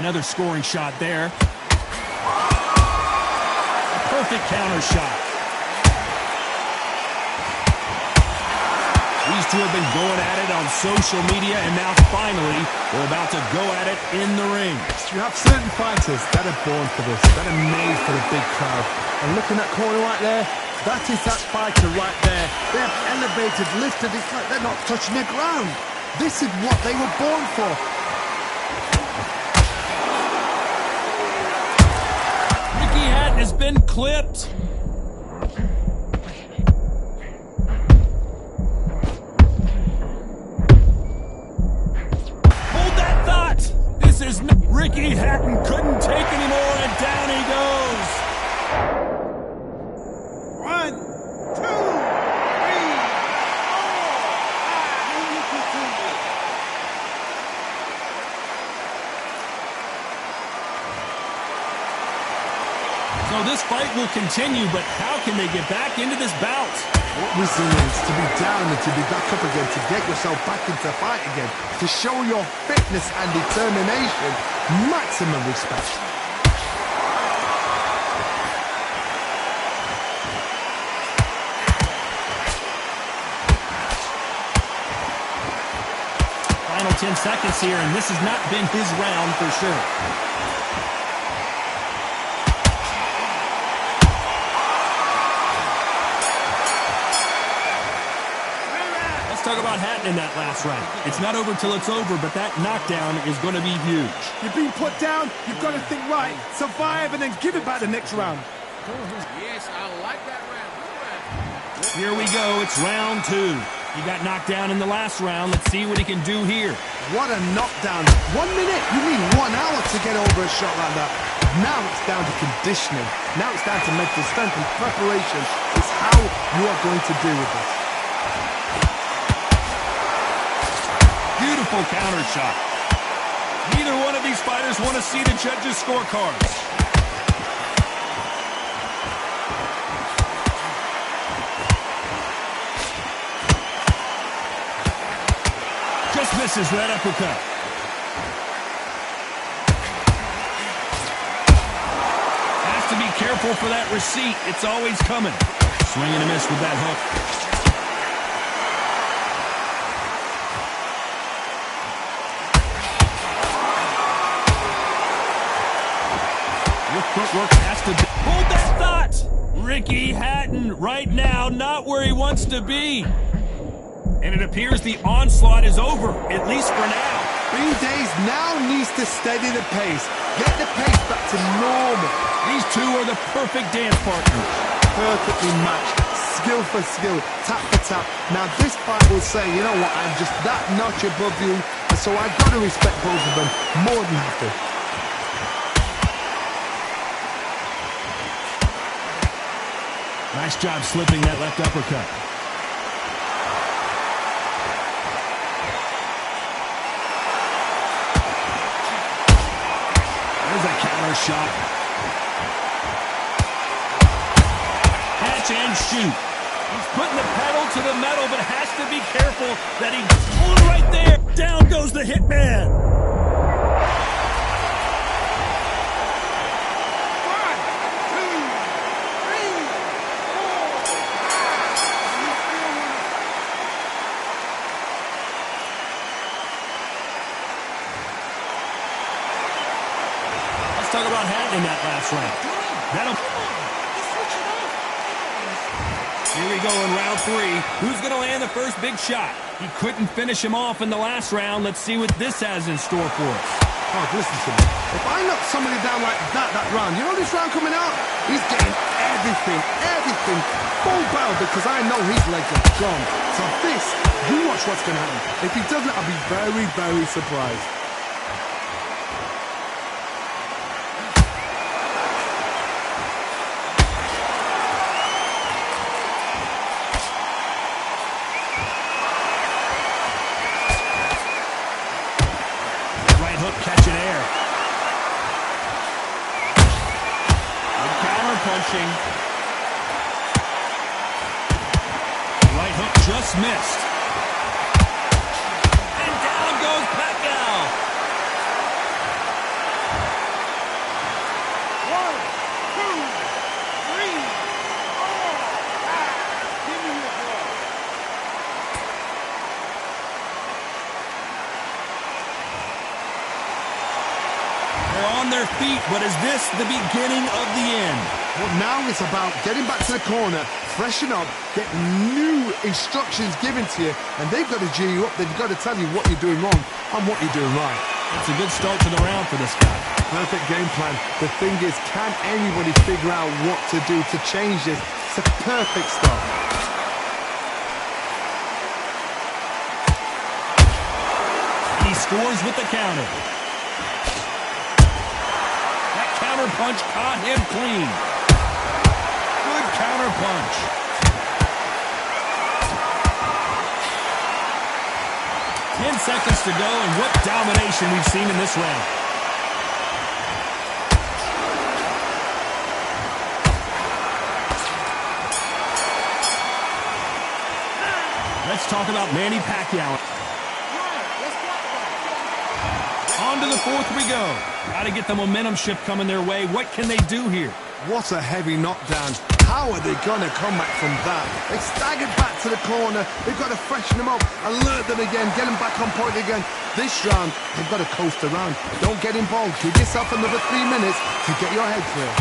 Another scoring shot there. A perfect counter shot. These two have been going at it on social media, and now finally they're about to go at it in the ring. You have certain fighters that are born for this, that are made for the big crowd. And look in that corner right there, that is that fighter right there. They have elevated, lifted, it's like they're not touching the ground. This is what they were born for. Ricky Hatton has been clipped. Ricky Hatton couldn't take anymore, and down he goes. 1, 2, 3, 4, 5, So this fight will continue, but how can they get back into this bout? What resilience to be down and to be back up again, to get yourself back into the fight again, to show your fitness and determination. Maximum respect. Final 10 seconds here, and this has not been his round for sure. Talk about Hatton in that last round. It's not over till it's over, but that knockdown is going to be huge. You've been put down, you've got to think right, survive, and then give it back the next round. Yes, I like that round. Here we go. It's round 2. He got knocked down in the last round. Let's see what he can do here. What a knockdown. 1 minute? You mean 1 hour to get over a shot like that? Now it's down to conditioning. Now it's down to mental strength and preparation. It's how you are going to deal with this. Beautiful counter shot. Neither one of these fighters want to see the judges' scorecards. Just misses that uppercut. Has to be careful for that receipt. It's always coming. Swing and a miss with that hook. Footwork has to be. Hold that thought! Ricky Hatton right now not where he wants to be. And it appears the onslaught is over, at least for now. Green Days now needs to steady the pace. Get the pace back to normal. These two are the perfect dance partners. Perfectly matched. Skill for skill. Tap for tap. Now this fight will say, you know what, I'm just that notch above you. And so I've got to respect both of them more than happy. Nice job slipping that left uppercut. There's a counter shot. Catch and shoot. He's putting the pedal to the metal, but has to be careful that he pulls right there. Down goes the hitman. Talk about Hatton in that last round. Here we go in round 3. Who's going to land the first big shot? He couldn't finish him off in the last round. Let's see what this has in store for us. Oh, listen to me. If I knock somebody down like that round, you know this round coming out? He's getting everything, full barrel, because I know his legs are gone. So this, you watch what's going to happen. If he doesn't, I'll be very, very surprised. Catching air. Good counter punching. Right hook just missed. And down goes Pacquiao. but is this the beginning of the end? Well, now it's about getting back to the corner, freshen up, get new instructions given to you, and they've got to G you up. They've got to tell you what you're doing wrong and what you're doing right. It's a good start to the round for this guy. Perfect game plan. The thing is, can anybody figure out what to do to change this? It's a perfect start. He scores with the counter. That counter punch caught him clean. Good counter punch. Ten seconds to go, and what domination we've seen in this round. Let's talk about Manny Pacquiao. On to the fourth we go. Got to get the momentum shift coming their way. What can they do here? What a heavy knockdown. How are they going to come back from that? They staggered back to the corner. They've got to freshen them up, alert them again, get them back on point again. This round, they've got to coast around. Don't get involved. Give yourself another 3 minutes to get your head clear.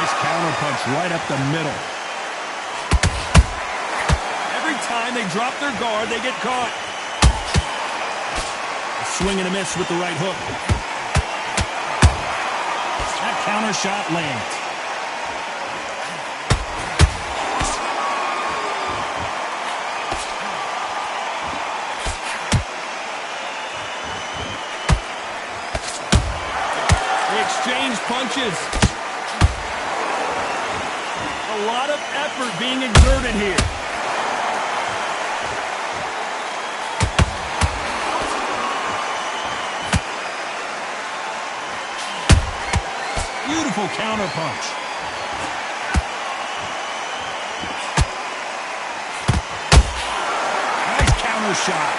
Nice counter punch right up the middle. Every time they drop their guard, they get caught. A swing and a miss with the right hook. That counter shot lands. They exchange punches. A lot of effort being exerted here. Beautiful counter punch. Nice counter shot.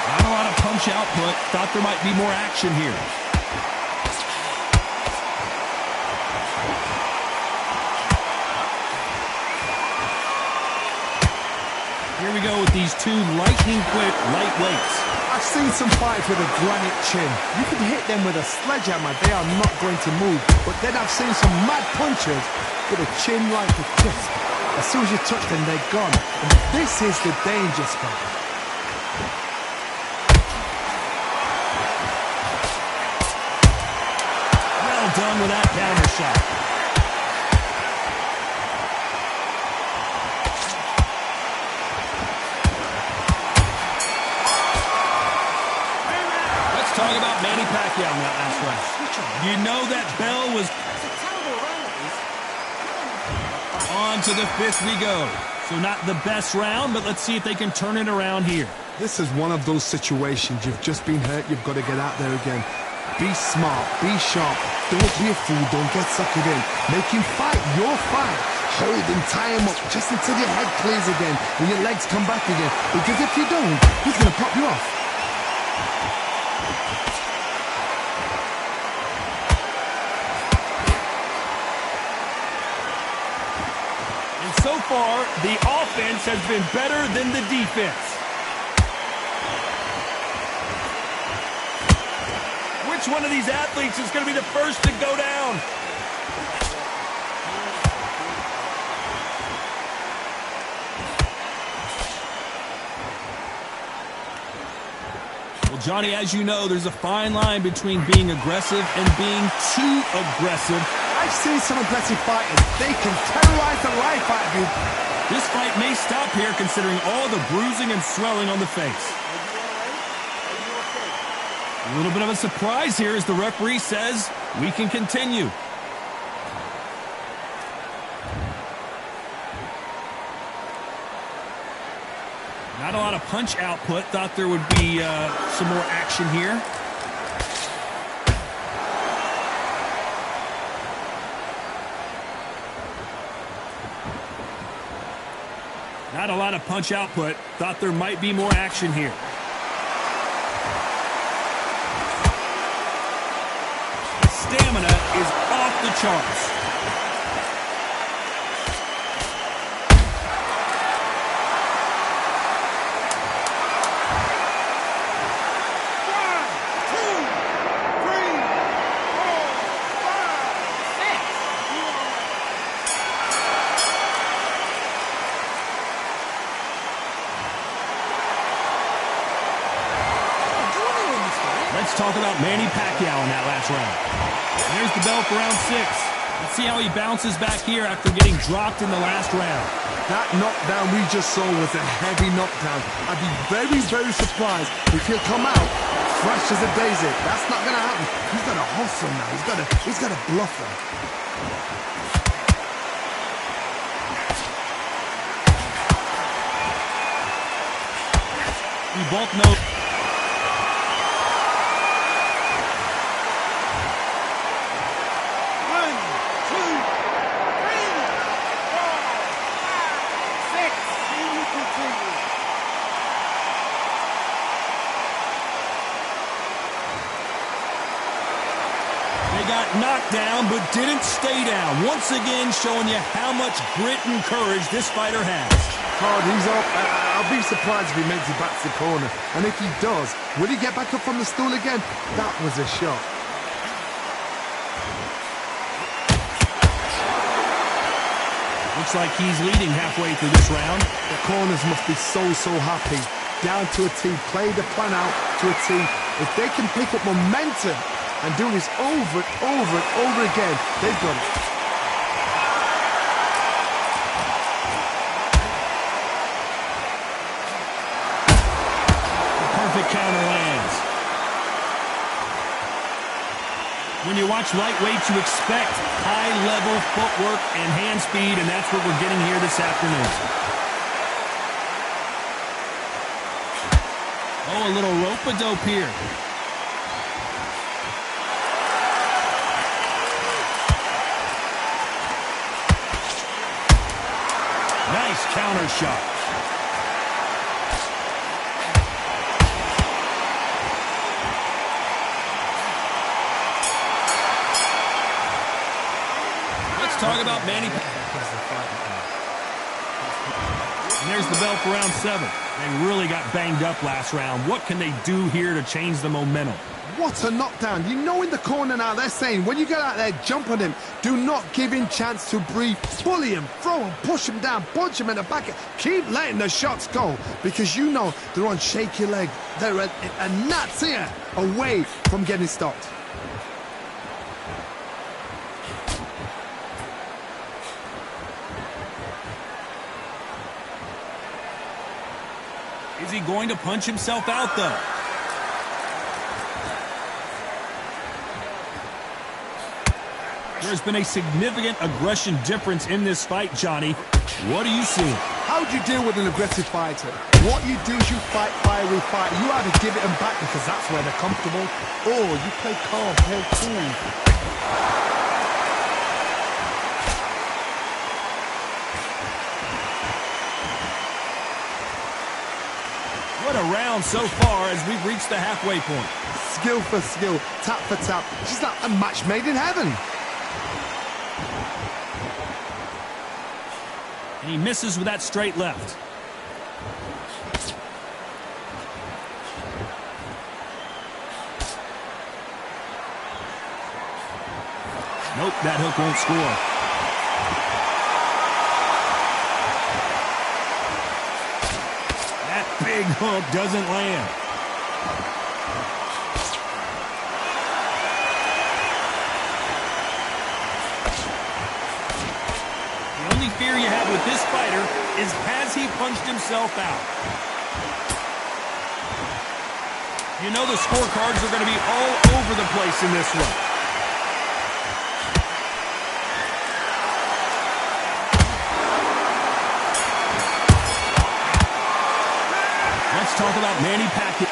Not a lot of punch output. Thought there might be more action here. Here we go with these two lightning quick lightweights. I've seen some fighters with a granite chin. You can hit them with a sledgehammer, they are not going to move. But then I've seen some mad punchers with a chin like a crisp. As soon as you touch them, they're gone. And this is the danger spot. Well done with that counter shot. Talk about Manny Pacquiao in that last round. You know that bell was... On to the fifth we go. So not the best round, but let's see if they can turn it around here. This is one of those situations. You've just been hurt. You've got to get out there again. Be smart. Be sharp. Don't be a fool. Don't get suckered in. Make him fight your fight. Hold him, tie him up just until your head clears again and your legs come back again. Because if you don't, he's going to pop you off. So far, the offense has been better than the defense. Which one of these athletes is going to be the first to go down? Well, Johnny, as you know, there's a fine line between being aggressive and being too aggressive. I've seen some aggressive fighters. They can terrorize the life out of you. This fight may stop here considering all the bruising and swelling on the face. A little bit of a surprise here as the referee says we can continue. Not a lot of punch output. Thought there would be some more action here. Not a lot of punch output. Thought there might be more action here. Stamina is off the charts. talk about Manny Pacquiao in that last round. There's the bell for round 6. Let's see how he bounces back here after getting dropped in the last round. That knockdown we just saw was a heavy knockdown. I'd be very, very surprised if he'll come out fresh as a daisy. That's not going to happen. He's got to hustle now. He's got to bluff him. We both know. Got knocked down, but didn't stay down. Once again, showing you how much grit and courage this fighter has. Hard, he's up. I'll be surprised if he makes it back to the corner. And if he does, will he get back up from the stool again? That was a shot. Looks like he's leading halfway through this round. The corners must be so happy. Down to a T, play the plan out to a T. If they can pick up momentum and do this over and over and over again, they've got it. The perfect counter lands. When you watch lightweights, you expect high-level footwork and hand speed, and that's what we're getting here this afternoon. Oh, a little rope-a-dope here. Nice counter shot. Let's talk about Manny. And there's the bell for round 7. They really got banged up last round. What can they do here to change the momentum? What a knockdown. You know in the corner now they're saying, when you get out there, jump on him. Do not give him chance to breathe. Bully him, throw him, push him down, punch him in the back. Keep letting the shots go because you know they're on shaky leg. They're a gnat's ear away from getting stopped. Is he going to punch himself out, though? There's been a significant aggression difference in this fight, Johnny. What are you seeing? How do you deal with an aggressive fighter? What you do is you fight fire with fire. You either give it them back because that's where they're comfortable, or you play calm, play cool. What a round so far as we've reached the halfway point. Skill for skill, tap for tap. She's like a match made in heaven. And he misses with that straight left. Nope, that hook won't score. That big hook doesn't land. The only fear you have with this fighter is, has he punched himself out? You know the scorecards are going to be all over the place in this one. Let's talk about Manny Pacquiao.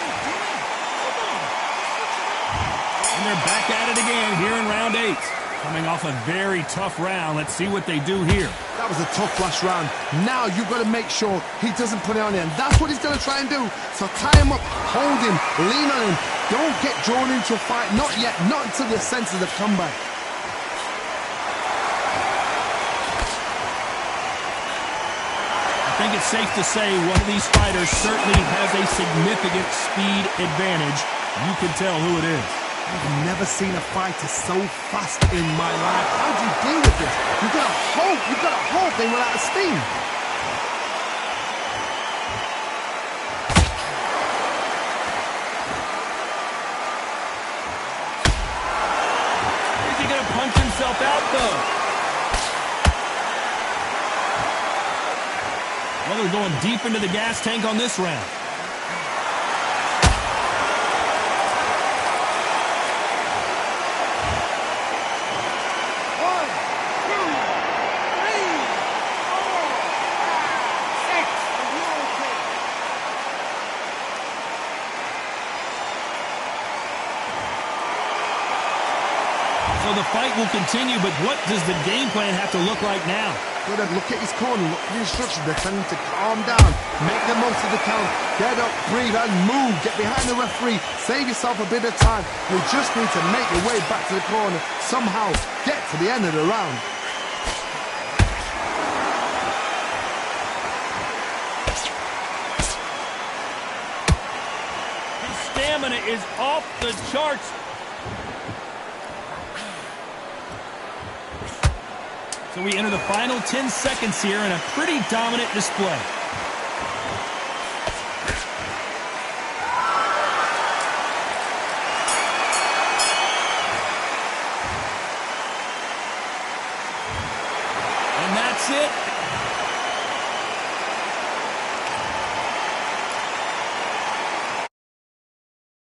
And they're back at it again here in round 8. Coming off a very tough round. Let's see what they do here. That was a tough last round. Now you've got to make sure he doesn't put it on him. That's what he's going to try and do. So tie him up, hold him, lean on him. Don't get drawn into a fight. Not yet. Not until your senses have come back. I think it's safe to say one of these fighters certainly has a significant speed advantage. You can tell who it is. I've never seen a fighter so fast in my life. How do you deal with this? You've got to hope they run out of steam. Well, they're going deep into the gas tank on this round. So the fight will continue, but what does the game plan have to look like now? Good, look at his corner, look at the instructions. They're telling him to calm down, make the most of the count, get up, breathe, and move. Get behind the referee, save yourself a bit of time. You just need to make your way back to the corner, somehow get to the end of the round. His stamina is off the charts. So we enter the final 10 seconds here in a pretty dominant display. And that's it.